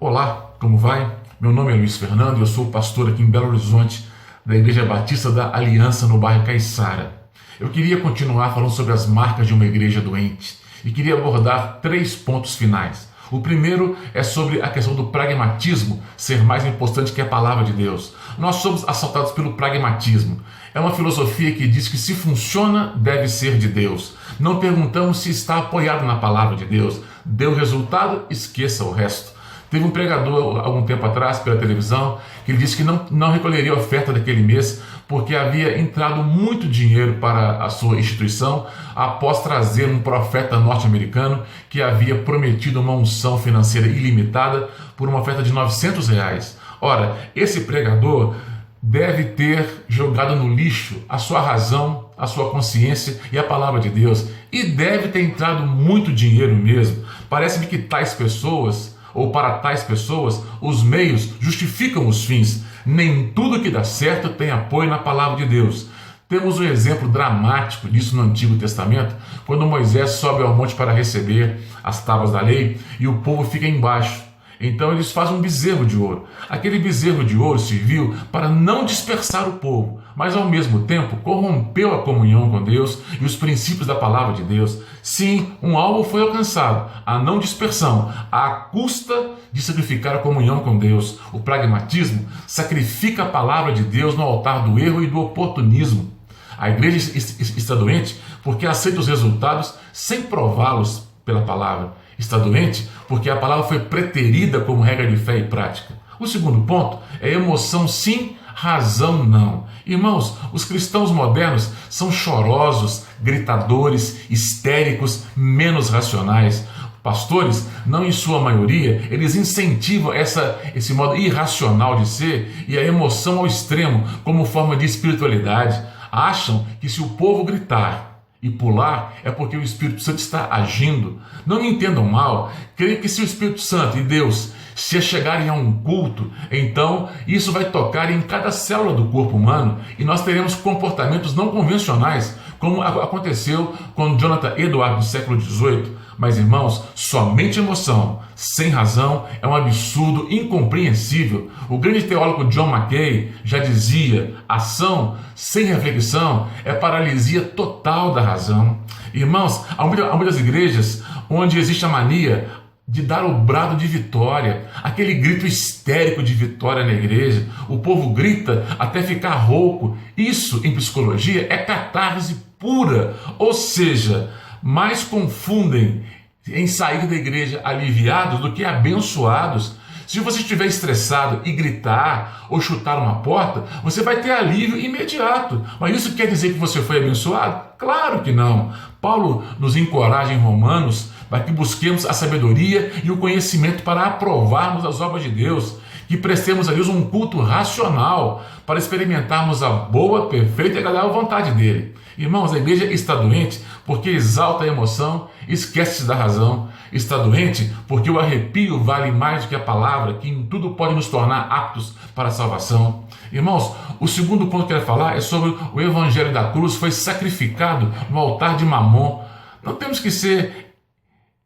Olá, como vai? Meu nome é Luiz Fernando e eu sou pastor aqui em Belo Horizonte, da Igreja Batista da Aliança, no bairro Caiçara. Eu queria continuar falando sobre as marcas de uma igreja doente e queria abordar 3 pontos finais. O primeiro é sobre a questão do pragmatismo ser mais importante que a palavra de Deus. Nós somos assaltados pelo pragmatismo. É uma filosofia que diz que se funciona, deve ser de Deus. Não perguntamos se está apoiado na palavra de Deus. Deu resultado, esqueça o resto. Teve um pregador, algum tempo atrás, pela televisão, que ele disse que não recolheria a oferta daquele mês porque havia entrado muito dinheiro para a sua instituição após trazer um profeta norte-americano que havia prometido uma unção financeira ilimitada por uma oferta de R$900. Ora, esse pregador deve ter jogado no lixo a sua razão, a sua consciência e a palavra de Deus. E deve ter entrado muito dinheiro mesmo. Parece-me que tais pessoas, ou para tais pessoas, os meios justificam os fins. Nem tudo que dá certo tem apoio na palavra de Deus. Temos um exemplo dramático disso no Antigo Testamento, quando Moisés sobe ao monte para receber as tábuas da lei e o povo fica embaixo. Então eles fazem um bezerro de ouro. Aquele bezerro de ouro serviu para não dispersar o povo, mas ao mesmo tempo corrompeu a comunhão com Deus e os princípios da palavra de Deus. Sim, um alvo foi alcançado, a não dispersão, à custa de sacrificar a comunhão com Deus. O pragmatismo sacrifica a palavra de Deus no altar do erro e do oportunismo. A igreja está doente porque aceita os resultados sem prová-los pela palavra. Está doente porque a palavra foi preterida como regra de fé e prática. O segundo ponto é emoção sim, razão não. Irmãos, os cristãos modernos são chorosos, gritadores, histéricos, menos racionais. Pastores, não em sua maioria, eles incentivam esse modo irracional de ser e a emoção ao extremo como forma de espiritualidade. Acham que se o povo gritar e pular é porque o Espírito Santo está agindo. Não me entendam mal, creio que se o Espírito Santo e Deus se chegarem a um culto, então isso vai tocar em cada célula do corpo humano e nós teremos comportamentos não convencionais, como aconteceu com Jonathan Edwards do século XVIII. Mas, irmãos, somente emoção, sem razão, é um absurdo incompreensível. O grande teólogo John Mackay já dizia: ação sem reflexão é paralisia total da razão. Irmãos, há muitas igrejas onde existe a mania de dar o brado de vitória, aquele grito histérico de vitória na igreja. O povo grita até ficar rouco. Isso, em psicologia, é catarse pura, ou seja, mais confundem em sair da igreja aliviados do que abençoados. Se você estiver estressado e gritar ou chutar uma porta, você vai ter alívio imediato. Mas isso quer dizer que você foi abençoado? Claro que não. Paulo nos encoraja em Romanos para que busquemos a sabedoria e o conhecimento para aprovarmos as obras de Deus, que prestemos a Deus um culto racional para experimentarmos a boa, perfeita e agradável vontade dele. Irmãos, a igreja está doente porque exalta a emoção, esquece-se da razão. Está doente porque o arrepio vale mais do que a palavra, que em tudo pode nos tornar aptos para a salvação. Irmãos, o segundo ponto que eu quero falar é sobre o evangelho da cruz foi sacrificado no altar de Mamon. Não temos que ser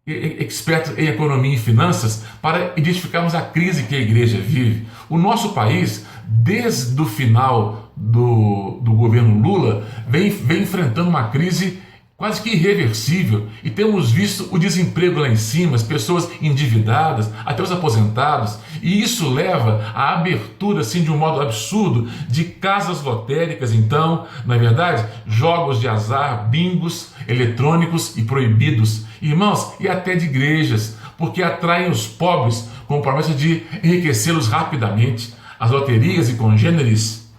expertos em economia e finanças para identificarmos a crise que a igreja vive. O nosso país, desde o final do governo Lula, vem enfrentando uma crise quase que irreversível, e temos visto o desemprego lá em cima, as pessoas endividadas, até os aposentados, e isso leva à abertura, assim, de um modo absurdo, de casas lotéricas, então, na verdade, jogos de azar, bingos eletrônicos e proibidos, irmãos, e até de igrejas, porque atraem os pobres com promessa de enriquecê-los rapidamente. As loterias e congêneres,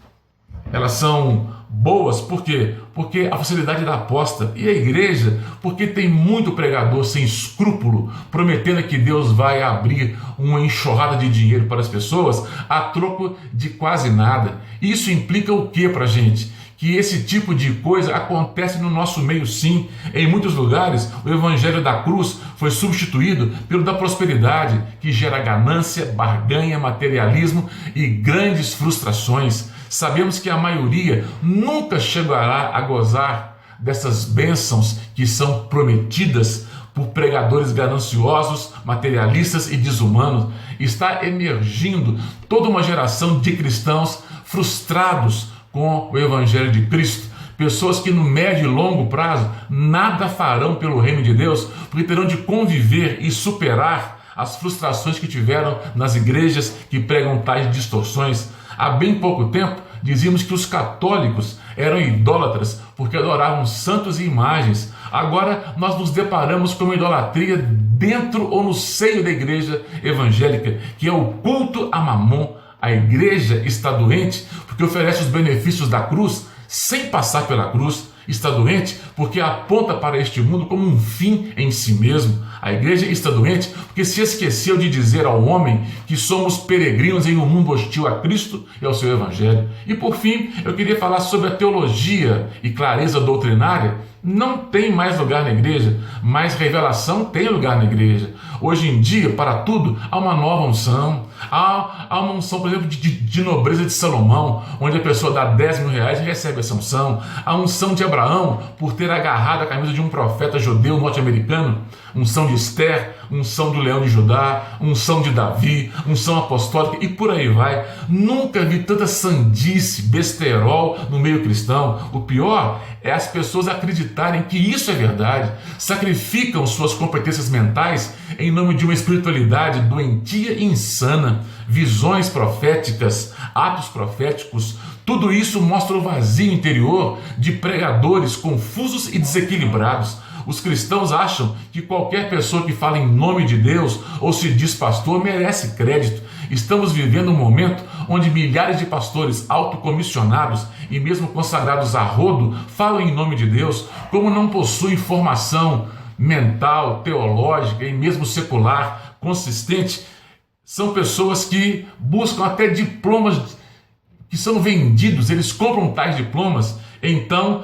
elas são boas, por quê? Porque a facilidade da aposta. E a igreja, porque tem muito pregador sem escrúpulo, prometendo que Deus vai abrir uma enxurrada de dinheiro para as pessoas a troco de quase nada. Isso implica o que para a gente? Que esse tipo de coisa acontece no nosso meio, sim. Em muitos lugares, o evangelho da cruz foi substituído pelo da prosperidade, que gera ganância, barganha, materialismo e grandes frustrações. Sabemos que a maioria nunca chegará a gozar dessas bênçãos que são prometidas por pregadores gananciosos, materialistas e desumanos. Está emergindo toda uma geração de cristãos frustrados com o Evangelho de Cristo. Pessoas que no médio e longo prazo nada farão pelo reino de Deus, porque terão de conviver e superar as frustrações que tiveram nas igrejas que pregam tais distorções. Há bem pouco tempo, dizíamos que os católicos eram idólatras porque adoravam santos e imagens. Agora nós nos deparamos com uma idolatria dentro ou no seio da igreja evangélica, que é o culto a Mamon. A igreja está doente porque oferece os benefícios da cruz sem passar pela cruz. Está doente porque aponta para este mundo como um fim em si mesmo. A igreja está doente porque se esqueceu de dizer ao homem que somos peregrinos em um mundo hostil a Cristo e ao seu Evangelho. E por fim, eu queria falar sobre a teologia e clareza doutrinária. Não tem mais lugar na igreja, mas revelação tem lugar na igreja. Hoje em dia, para tudo, há uma nova unção. Há uma unção, por exemplo, de nobreza de Salomão, onde a pessoa dá 10 mil reais e recebe essa unção. A unção de Abraão, por ter agarrado a camisa de um profeta judeu norte-americano. Unção de Esther, unção do leão de Judá, unção de Davi, unção apostólica e por aí vai. Nunca vi tanta sandice, besterol no meio cristão. O pior é as pessoas acreditarem que isso é verdade, sacrificam suas competências mentais em nome de uma espiritualidade doentia e insana, visões proféticas, atos proféticos. Tudo isso mostra o vazio interior de pregadores confusos e desequilibrados. Os cristãos acham que qualquer pessoa que fala em nome de Deus ou se diz pastor merece crédito. Estamos vivendo um momento onde milhares de pastores autocomissionados e mesmo consagrados a rodo falam em nome de Deus, como não possuem formação mental, teológica e mesmo secular consistente. São pessoas que buscam até diplomas que são vendidos, eles compram tais diplomas, então,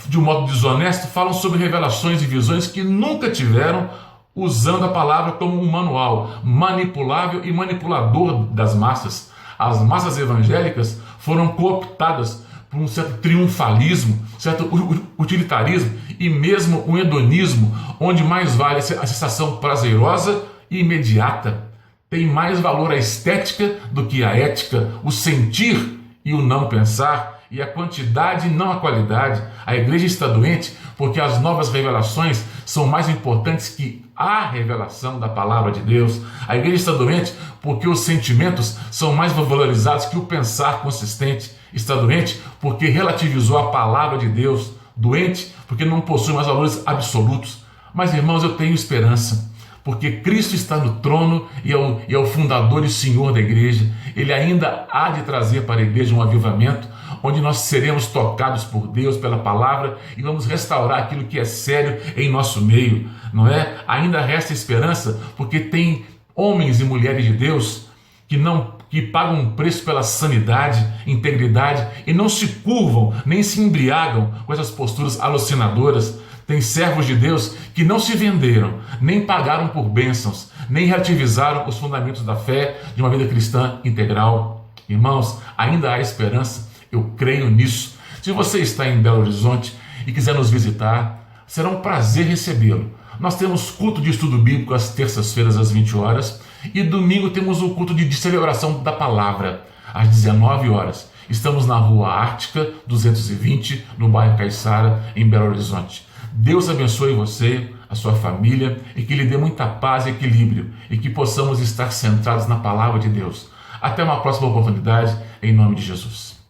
de um modo desonesto, falam sobre revelações e visões que nunca tiveram, usando a palavra como um manual manipulável e manipulador das massas. As massas evangélicas foram cooptadas por um certo triunfalismo, certo utilitarismo e mesmo um hedonismo, onde mais vale a sensação prazerosa e imediata. Tem mais valor a estética do que a ética, o sentir e o não pensar, e a quantidade e não a qualidade. A igreja está doente porque as novas revelações são mais importantes que a revelação da palavra de Deus. A igreja está doente porque os sentimentos são mais valorizados que o pensar consistente. Está doente porque relativizou a palavra de Deus. Doente porque não possui mais valores absolutos. Mas, irmãos, eu tenho esperança, porque Cristo está no trono e é o fundador e senhor da igreja. Ele ainda há de trazer para a igreja um avivamento, onde nós seremos tocados por Deus, pela palavra, e vamos restaurar aquilo que é sério em nosso meio, não é? Ainda resta esperança, porque tem homens e mulheres de Deus que pagam um preço pela sanidade, integridade, e não se curvam, nem se embriagam com essas posturas alucinadoras. Tem servos de Deus que não se venderam, nem pagaram por bênçãos, nem relativizaram os fundamentos da fé de uma vida cristã integral. Irmãos, ainda há esperança, eu creio nisso. Se você está em Belo Horizonte e quiser nos visitar, será um prazer recebê-lo. Nós temos culto de estudo bíblico às terças-feiras às 20 horas e domingo temos o culto de celebração da palavra às 19 horas. Estamos na Rua Ártica 220, no bairro Caiçara, em Belo Horizonte. Deus abençoe você, a sua família, e que lhe dê muita paz e equilíbrio, e que possamos estar centrados na palavra de Deus. Até uma próxima oportunidade, em nome de Jesus.